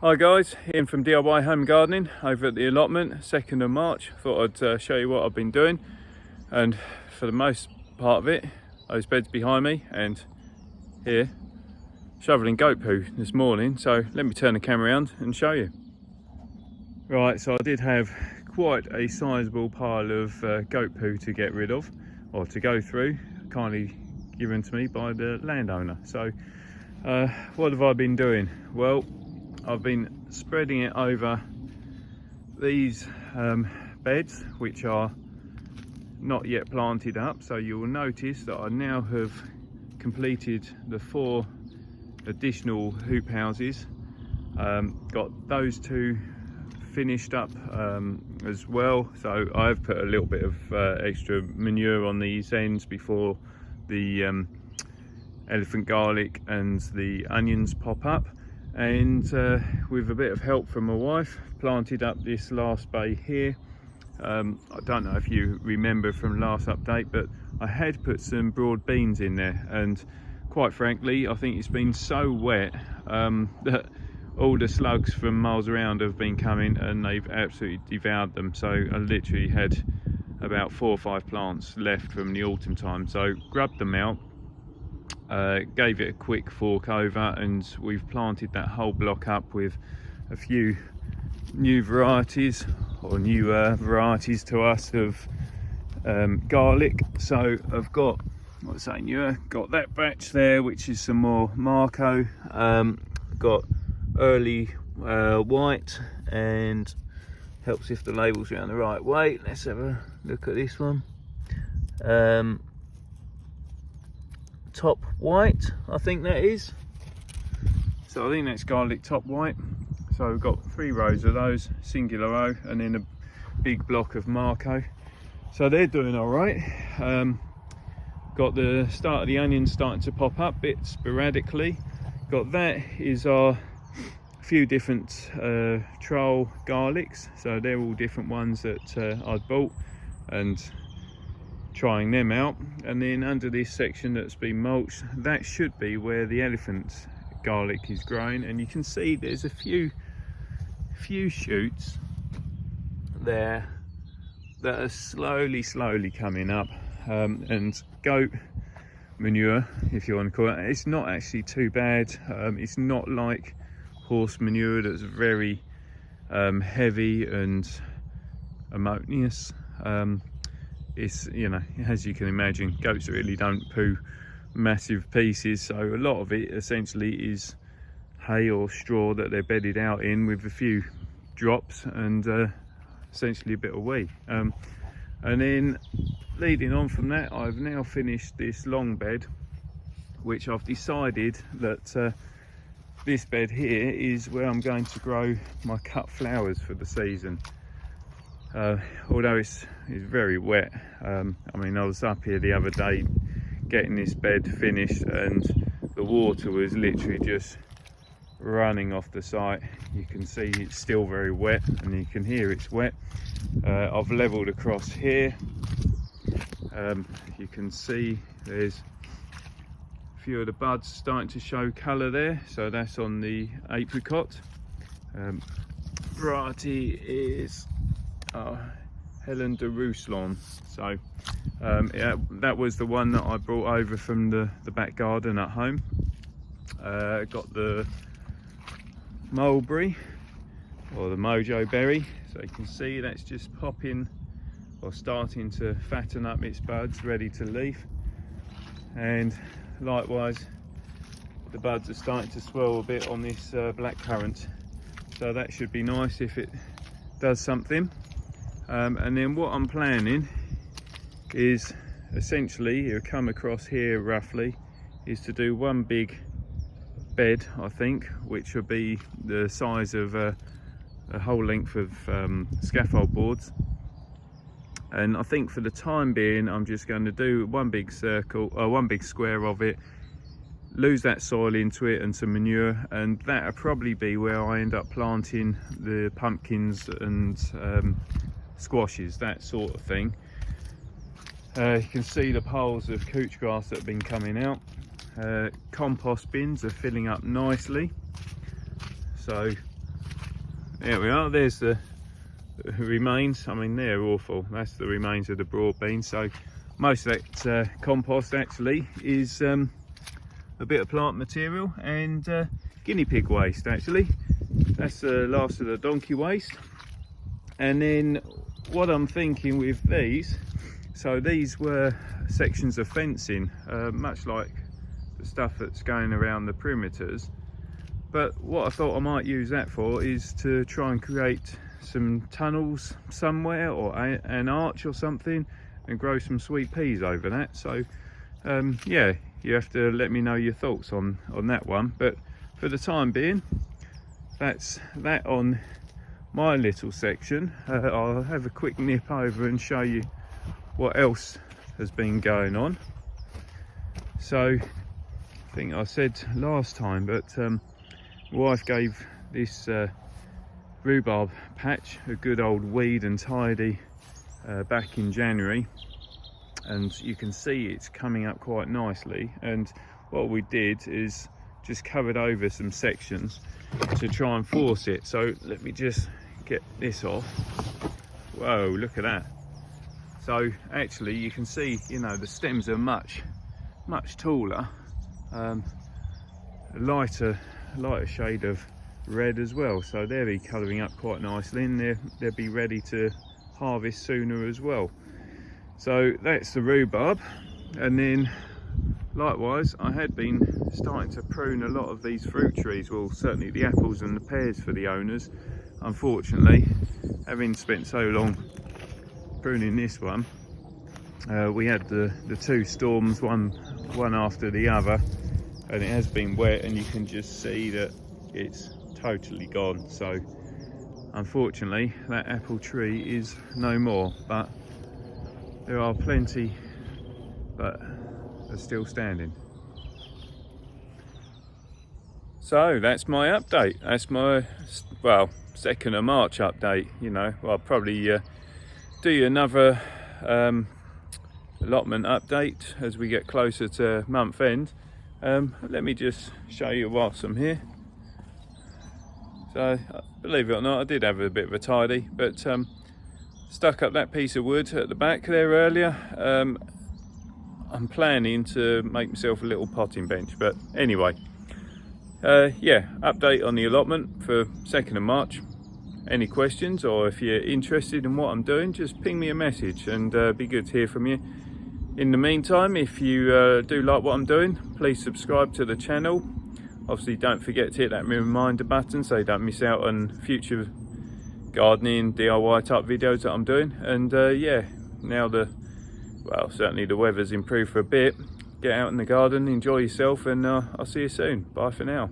Hi guys, Ian from DIY Home Gardening over at the Allotment, 2nd of March. Thought I'd show you what I've been doing, and for the most part of it, those beds behind me and here, shoveling goat poo this morning. So let me turn the camera around and show you. Right, so I did have quite a sizable pile of goat poo to get rid of, or to go through, kindly given to me by the landowner. So what have I been doing? Well, I've been spreading it over these beds, which are not yet planted up. So you will notice that I now have completed the 4 additional hoop houses. Got those 2 finished up as well. So I've put a little bit of extra manure on these ends before the elephant garlic and the onions pop up. And with a bit of help from my wife, planted up this last bay here. I don't know if you remember from last update, but I had put some broad beans in there, and quite frankly I think it's been so wet that all the slugs from miles around have been coming and they've absolutely devoured them. So I literally had about 4 or 5 plants left from the autumn time, so grubbed them out, gave it a quick fork over, and we've planted that whole block up with a few new varieties, or new varieties to us, of garlic. So I've got, what's that, newer, got that batch there, which is some more Marco, got early white, and helps if the label's around the right way. Let's have a look at this one. Top white, I think that is. So I think that's garlic top white. So we've got 3 rows of those, singular row, and then a big block of Marco. So they're doing all right. Got the start of the onions starting to pop up bit sporadically. Got that is our few different troll garlics. So they're all different ones that I'd bought and trying them out. And then under this section that's been mulched, that should be where the elephant garlic is growing, and you can see there's a few shoots there that are slowly coming up, and goat manure, if you want to call it, it's not actually too bad. It's not like horse manure that's very heavy and ammonious. It's, you know, as you can imagine, goats really don't poo massive pieces, so a lot of it essentially is hay or straw that they're bedded out in with a few drops and essentially a bit of wee. And then leading on from that, I've now finished this long bed, which I've decided that this bed here is where I'm going to grow my cut flowers for the season. Although it's very wet. I mean, I was up here the other day getting this bed finished, and the water was literally just running off the site. You can see it's still very wet, and you can hear it's wet. I've leveled across here. You can see there's a few of the buds starting to show colour there, so that's on the apricot. Variety is Helen de Rousselon. So yeah, that was the one that I brought over from the back garden at home. Got the mulberry, or the mojo berry, so you can see that's just popping or starting to fatten up its buds, ready to leaf. And likewise the buds are starting to swell a bit on this blackcurrant, so that should be nice if it does something. And then what I'm planning is essentially, you'll come across here roughly, is to do one big bed, I think, which will be the size of a whole length of scaffold boards. And I think for the time being I'm just going to do one big circle, or one big square of it, lose that soil into it and some manure, and that'll probably be where I end up planting the pumpkins and squashes, that sort of thing. You can see the piles of couch grass that have been coming out. Compost bins are filling up nicely, so there we are. There's the remains. I mean, they're awful. That's the remains of the broad beans. So most of that compost actually is a bit of plant material and guinea pig waste actually. That's the last of the donkey waste. And then what I'm thinking with these, so these were sections of fencing, much like the stuff that's going around the perimeters. But what I thought I might use that for is to try and create some tunnels somewhere, or an arch or something, and grow some sweet peas over that. So yeah, you have to let me know your thoughts on that one. But for the time being, that's that on my little section. I'll have a quick nip over and show you what else has been going on. So I think I said last time, but my wife gave this rhubarb patch a good old weed and tidy back in January, and you can see it's coming up quite nicely. And what we did is just covered over some sections to try and force it. So let me just get this off. Whoa, look at that. So actually you can see, you know, the stems are much taller, lighter shade of red as well, so they'll be colouring up quite nicely, and they'll be ready to harvest sooner as well. So that's the rhubarb. And then likewise, I had been starting to prune a lot of these fruit trees, well certainly the apples and the pears for the owners. Unfortunately, having spent so long pruning this one, we had the two storms, one after the other, and it has been wet, and you can just see that it's totally gone. So unfortunately that apple tree is no more, but there are plenty that are still standing. So that's my update. That's my, well, 2nd of March update. You know, I'll probably do you another allotment update as we get closer to month end. Let me just show you whilst I'm here. So believe it or not, I did have a bit of a tidy, but stuck up that piece of wood at the back there earlier. I'm planning to make myself a little potting bench, but anyway, yeah, update on the allotment for 2nd of March. Any questions, or if you're interested in what I'm doing, just ping me a message, and be good to hear from you. In the meantime, if you do like what I'm doing, please subscribe to the channel. Obviously don't forget to hit that reminder button so you don't miss out on future gardening DIY type videos that I'm doing. And yeah, now well, certainly the weather's improved for a bit. Get out in the garden, enjoy yourself, and I'll see you soon. Bye for now.